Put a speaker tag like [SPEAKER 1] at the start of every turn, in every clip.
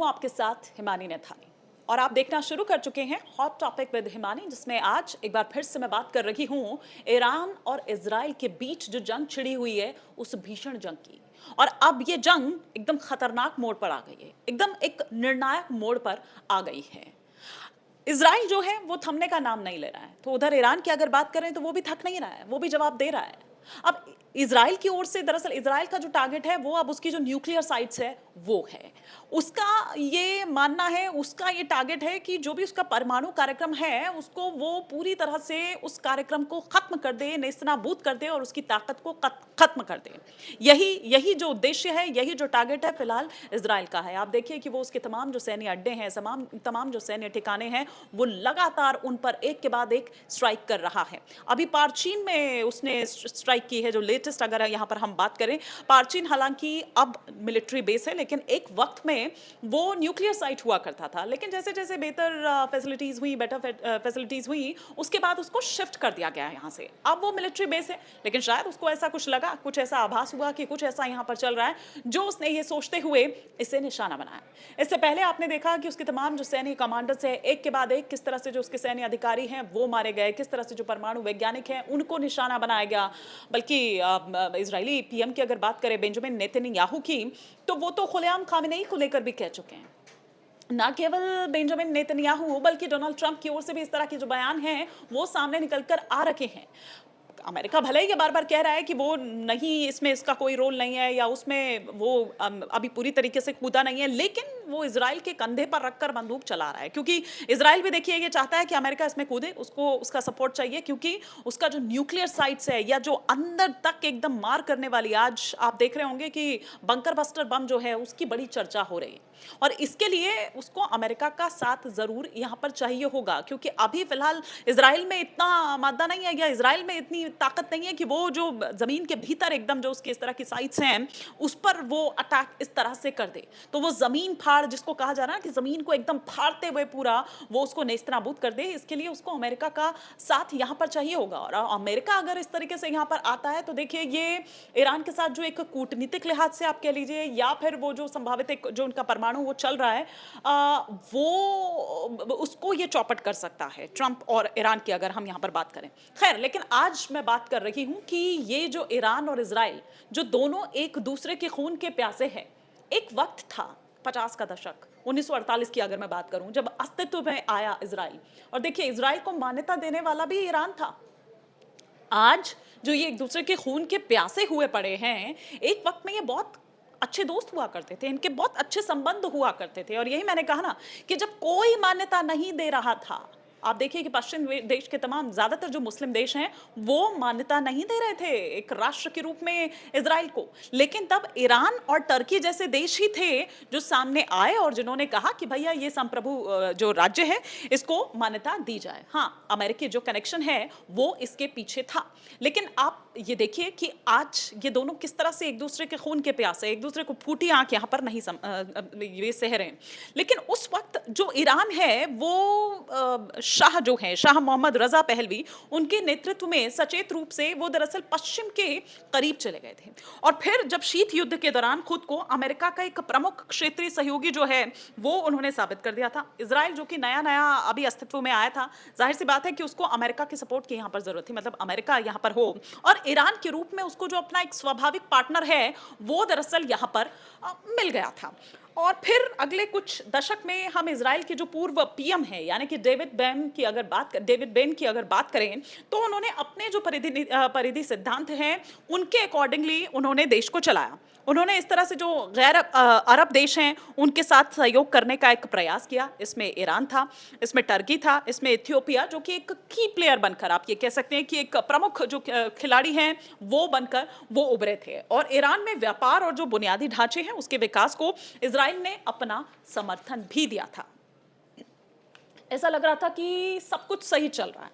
[SPEAKER 1] हूं आपके साथ हिमानी नथानी और आप देखना शुरू कर चुके हैं हॉट टॉपिक विद हिमानी, जिसमें आज एक बार फिर से मैं बात कर रही हूं ईरान और इजराइल के बीच जो जंग छिड़ी हुई है उस भीषण जंग की। और अब ये जंग एकदम खतरनाक मोड़ पर आ गई है, एकदम एक निर्णायक मोड़ पर आ गई है। इजराइल जो है वो थमने का नाम नहीं ले रहा है, तो उधर ईरान की अगर बात करें तो वो भी थक नहीं रहा है, वो भी जवाब दे रहा है। अब इजराइल की ओर से दरअसल इजराइल का जो टारगेट है वो अब उसकी जो न्यूक्लियर साइट्स है वो है उसका ये मानना है, उसका ये टारगेट है कि जो भी उसका परमाणु कार्यक्रम है उसको वो पूरी तरह से उस कार्यक्रम को खत्म कर दे, नेस्तनाबूद कर दे और उसकी ताकत को खत्म कर दे। यही यही जो उद्देश्य है, यही जो टारगेट है फिलहाल इजराइल का है। आप देखिए कि वो उसके तमाम जो सैन्य अड्डे हैं, तमाम जो सैन्य ठिकाने हैं, वो लगातार उन पर एक के बाद एक स्ट्राइक कर रहा है। अभी पार्चीन में उसने स्ट्राइक की है, जो लेटेस्ट अगर यहाँ पर हम बात करें। पार्चीन हालांकि अब मिलिट्री बेस है, लेकिन एक वक्त में वो न्यूक्लियर साइट हुआ करता था, लेकिन जैसे जैसे बेटर फैसिलिटीज हुई उसके बाद उसको शिफ्ट कर दिया गया यहाँ से। अब वो मिलिट्री बेस है, लेकिन शायद उसको ऐसा कुछ लगा, कुछ ऐसा आभास हुआ कि कुछ ऐसा यहाँ पर चल रहा है, जो उसने ये सोचते हुए इसे निशाना बनाया। इससे पहले आपने देखा कि उसके तमाम जो सैन्य कमांडर्स हैं, एक के बाद एक किस तरह से जो उसके सैन्य अधिकारी हैं वो मारे गए, किस तरह से जो परमाणु वैज्ञानिक हैं उनको निशाना बनाया गया। बल्कि इजरायली पीएम की अगर बात करें, बेंजामिन नेतन्याहू की, तो वो तो खुलेआम खामेनेई को लेकर भी कह चुके हैं। ना केवल बेंजामिन नेतन्याहू बल्कि डोनाल्ड ट्रंप की ओर से भी इस तरह के जो बयान हैं वो सामने निकलकर आ रखे हैं। अमेरिका भले ही ये बार बार कह रहा है कि वो नहीं, इसमें इसका कोई रोल नहीं है या उसमें वो अभी पूरी तरीके से कूदा नहीं है, लेकिन वो इजराइल के कंधे पर रखकर बंदूक चला रहा है, क्योंकि इजराइल भी देखिए ये चाहता है कि अमेरिका इसमें कूदे, उसको उसका सपोर्ट चाहिए, क्योंकि उसका जो न्यूक्लियर साइट्स है या जो अंदर तक एकदम मार करने वाली, आज आप देख रहे होंगे कि बंकर बस्टर बम जो है उसकी बड़ी चर्चा हो रही है, और इसके लिए उसको अमेरिका का साथ जरूर यहाँ पर चाहिए होगा, क्योंकि अभी फिलहाल इजराइल में इतना मादा नहीं है या इजराइल में इतनी ताकत नहीं है कि वो जो जमीन के भीतर एकदम जो उसके इस तरह की साइट्स हैं उस पर वो अटैक इस तरह से कर दे, तो वो जमीन फाड़, जिसको कहा जा रहा है कि जमीन को एकदम फाड़ते हुए पूरा वो उसको नेस्तनाबूद कर दे, इसके लिए उसको अमेरिका का साथ यहाँ पर चाहिए होगा। और अमेरिका अगर इस तरीके से यहाँ पर आता है तो देखिए ये ईरान के साथ जो एक कूटनीतिक लिहाज से आप कह लीजिए या फिर वो जो संभावित एक जो उनका परमाणु वो चल रहा है, वो उसको ये चौपट कर सकता है, ट्रंप और ईरान की अगर हम यहाँ पर बात करें। खैर, लेकिन आज मैं बात कर रही हूं कि ये जो ईरान और इजराइल जो दोनों एक दूसरे के खून के प्यासे हैं, एक वक्त था 50 का दशक, 1948 की अगर मैं बात करूं, जब अस्तित्व में आया इजराइल, और देखिए इजराइल को मान्यता देने वाला भी ईरान था। आज जो ये एक दूसरे के खून के प्यासे हुए पड़े हैं, एक वक्त में ये बहुत अच्छे दोस्त हुआ करते थे, इनके बहुत अच्छे संबंध हुआ करते थे, और यही मैंने कहा ना कि जब कोई मान्यता नहीं दे रहा था, आप देखिए कि पश्चिम देश के तमाम ज्यादातर जो मुस्लिम देश हैं वो मान्यता नहीं दे रहे थे एक राष्ट्र के रूप में इजराइल को, लेकिन तब ईरान और टर्की जैसे देश ही थे जो सामने आए और जिन्होंने कहा कि भैया ये संप्रभु जो राज्य है इसको मान्यता दी जाए। हाँ, अमेरिकी जो कनेक्शन है वो इसके पीछे था, लेकिन आप ये देखिए कि आज ये दोनों किस तरह से एक दूसरे के खून के प्यासे, एक दूसरे को फूटी आंख यहाँ पर नहीं ये सह रहे हैं। लेकिन उस वक्त जो ईरान है वो शाह जो है, शाह मोहम्मद रजा पहलवी, उनके नेतृत्व में सचेत रूप से वो दरअसल पश्चिम के करीब चले गए थे, और फिर जब शीत युद्ध के दौरान खुद को अमेरिका का एक प्रमुख क्षेत्रीय सहयोगी जो है वो उन्होंने साबित कर दिया था। इजराइल जो कि नया नया अभी अस्तित्व में आया था, जाहिर सी बात है कि उसको अमेरिका की सपोर्ट की यहाँ पर जरूरत थी, मतलब अमेरिका यहाँ पर हो, और ईरान के रूप में उसको जो अपना एक स्वाभाविक पार्टनर है वो दरअसल यहाँ पर मिल गया था। और फिर अगले कुछ दशक में हम इजराइल के जो पूर्व पीएम है यानी कि डेविड बेन की अगर बात करें तो उन्होंने अपने जो परिधि सिद्धांत हैं उनके अकॉर्डिंगली उन्होंने देश को चलाया। उन्होंने इस तरह से जो गैर अरब देश हैं उनके साथ सहयोग करने का एक प्रयास किया। इसमें ईरान था, इसमें टर्की था, इसमें इथियोपिया जो कि एक की प्लेयर बनकर आप ये कह सकते हैं कि एक प्रमुख जो खिलाड़ी हैं वो बनकर वो उभरे थे, और ईरान में व्यापार और जो बुनियादी ढांचे हैं उसके विकास को इजराइल ने अपना समर्थन भी दिया था। ऐसा लग रहा था कि सब कुछ सही चल रहा है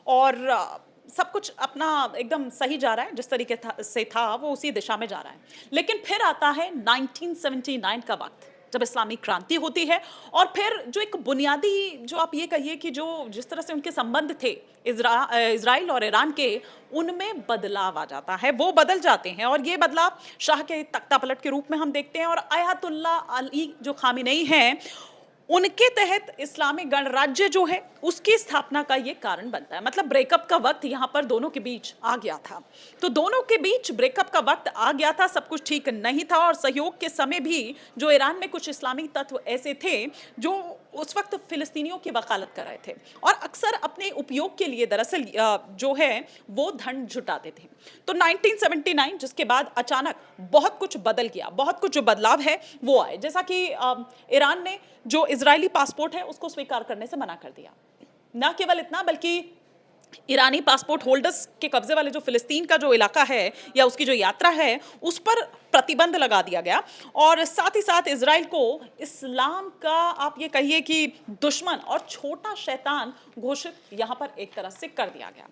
[SPEAKER 1] और सब कुछ अपना एकदम सही जा रहा है, जिस तरीके से था वो उसी दिशा में जा रहा है। लेकिन फिर आता है 1979 का वक्त, जब इस्लामी क्रांति होती है और फिर जो एक बुनियादी, जो आप ये कहिए कि जो जिस तरह से उनके संबंध थे इजराइल और ईरान के, उनमें बदलाव आ जाता है, वो बदल जाते हैं। और ये बदलाव शाह के तख्तापलट के रूप में हम देखते हैं। और अयातुल्ला अली जो खामेनेई हैं, उनके तहत इस्लामिक गणराज्य जो है उसकी स्थापना का ये कारण बनता है। मतलब ब्रेकअप का वक्त यहाँ पर दोनों के बीच आ गया था। तो दोनों के बीच ब्रेकअप का वक्त आ गया था, सब कुछ ठीक नहीं था। और सहयोग के समय भी जो ईरान में कुछ इस्लामिक तत्व ऐसे थे जो उस वक्त फिलिस्तीनियों की वकालत कर रहे थे और अक्सर अपने उपयोग के लिए दरअसल जो है वो धन जुटाते थे। तो 1979 जिसके बाद अचानक बहुत कुछ बदल गया, बहुत कुछ जो बदलाव है वो आए। जैसा कि ईरान ने जो इजरायली पासपोर्ट है उसको स्वीकार करने से मना कर दिया। ना केवल इतना बल्कि ईरानी पासपोर्ट होल्डर्स के कब्जे वाले जो फिलिस्तीन का जो इलाका है या उसकी जो यात्रा है उस पर प्रतिबंध लगा दिया गया। और साथ ही साथ इजराइल को इस्लाम का आप ये कहिए कि दुश्मन और छोटा शैतान घोषित यहाँ पर एक तरह से कर दिया गया।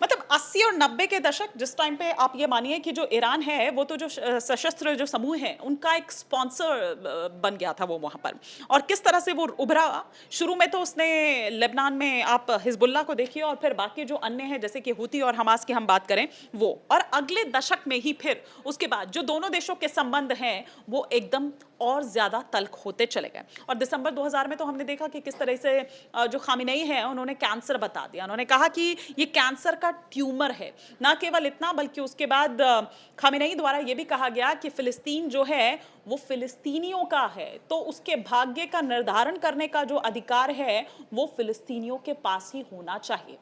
[SPEAKER 1] मतलब 80 और 90 के दशक, जिस टाइम पे आप ये मानिए कि जो ईरान है वो तो जो सशस्त्र जो समूह है उनका एक स्पॉन्सर बन गया था वो वहाँ पर। और किस तरह से वो उभरा, शुरू में तो उसने लेबनान में आप हिजबुल्लाह को देखिए और फिर बाकी जो अन्य हैं जैसे कि हूती और हमास की हम बात करें वो, और अगले दशक में ही फिर उसके बाद जो दोनों देशों के संबंध हैं वो एकदम और ज्यादा तल्ख होते चले गए। और दिसंबर 2000 में तो हमने देखा कि किस तरह से जो खामेनेई है उन्होंने कैंसर बता दिया। उन्होंने कहा कि ये कैंसर का ट्यूमर है। ना केवल इतना बल्कि उसके बाद खामेनेई द्वारा ये भी कहा गया कि फिलिस्तीन जो है वो फिलिस्तीनियों का है, तो उसके भाग्य का निर्धारण करने का जो अधिकार है वो फिलिस्तीनियों के पास ही होना चाहिए।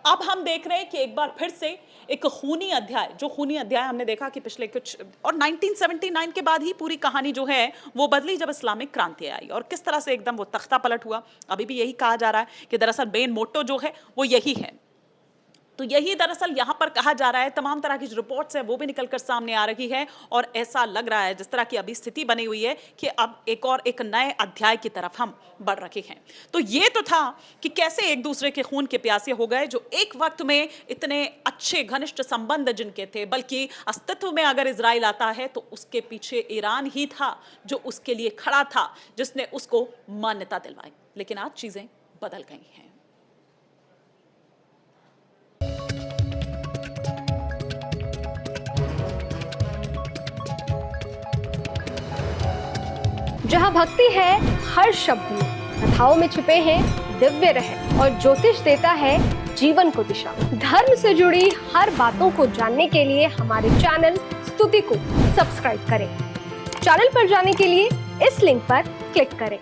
[SPEAKER 1] अब हम देख रहे हैं कि एक बार फिर से एक खूनी अध्याय, जो खूनी अध्याय हमने देखा कि पिछले कुछ, और 1979 के बाद ही पूरी कहानी जो है वो बदली जब इस्लामिक क्रांति आई और किस तरह से एकदम वो तख्ता पलट हुआ। अभी भी यही कहा जा रहा है कि दरअसल मेन मोटो जो है वो यही है। तो यही दरअसल यहाँ पर कहा जा रहा है। तमाम तरह की जो रिपोर्ट्स है वो भी निकलकर सामने आ रही है और ऐसा लग रहा है जिस तरह की अभी स्थिति बनी हुई है कि अब एक नए अध्याय की तरफ हम बढ़ रहे हैं। तो ये तो था कि कैसे एक दूसरे के खून के प्यासे हो गए, जो एक वक्त में इतने अच्छे घनिष्ठ संबंध जिनके थे, बल्कि अस्तित्व में अगर इजराइल आता है तो उसके पीछे ईरान ही था जो उसके लिए खड़ा था, जिसने उसको मान्यता दिलवाई। लेकिन आज चीजें बदल गई हैं।
[SPEAKER 2] जहाँ भक्ति है हर शब्द में, कथाओं में छुपे हैं दिव्य रहस्य और ज्योतिष देता है जीवन को दिशा। धर्म से जुड़ी हर बातों को जानने के लिए हमारे चैनल स्तुति को सब्सक्राइब करें। चैनल पर जाने के लिए इस लिंक पर क्लिक करें।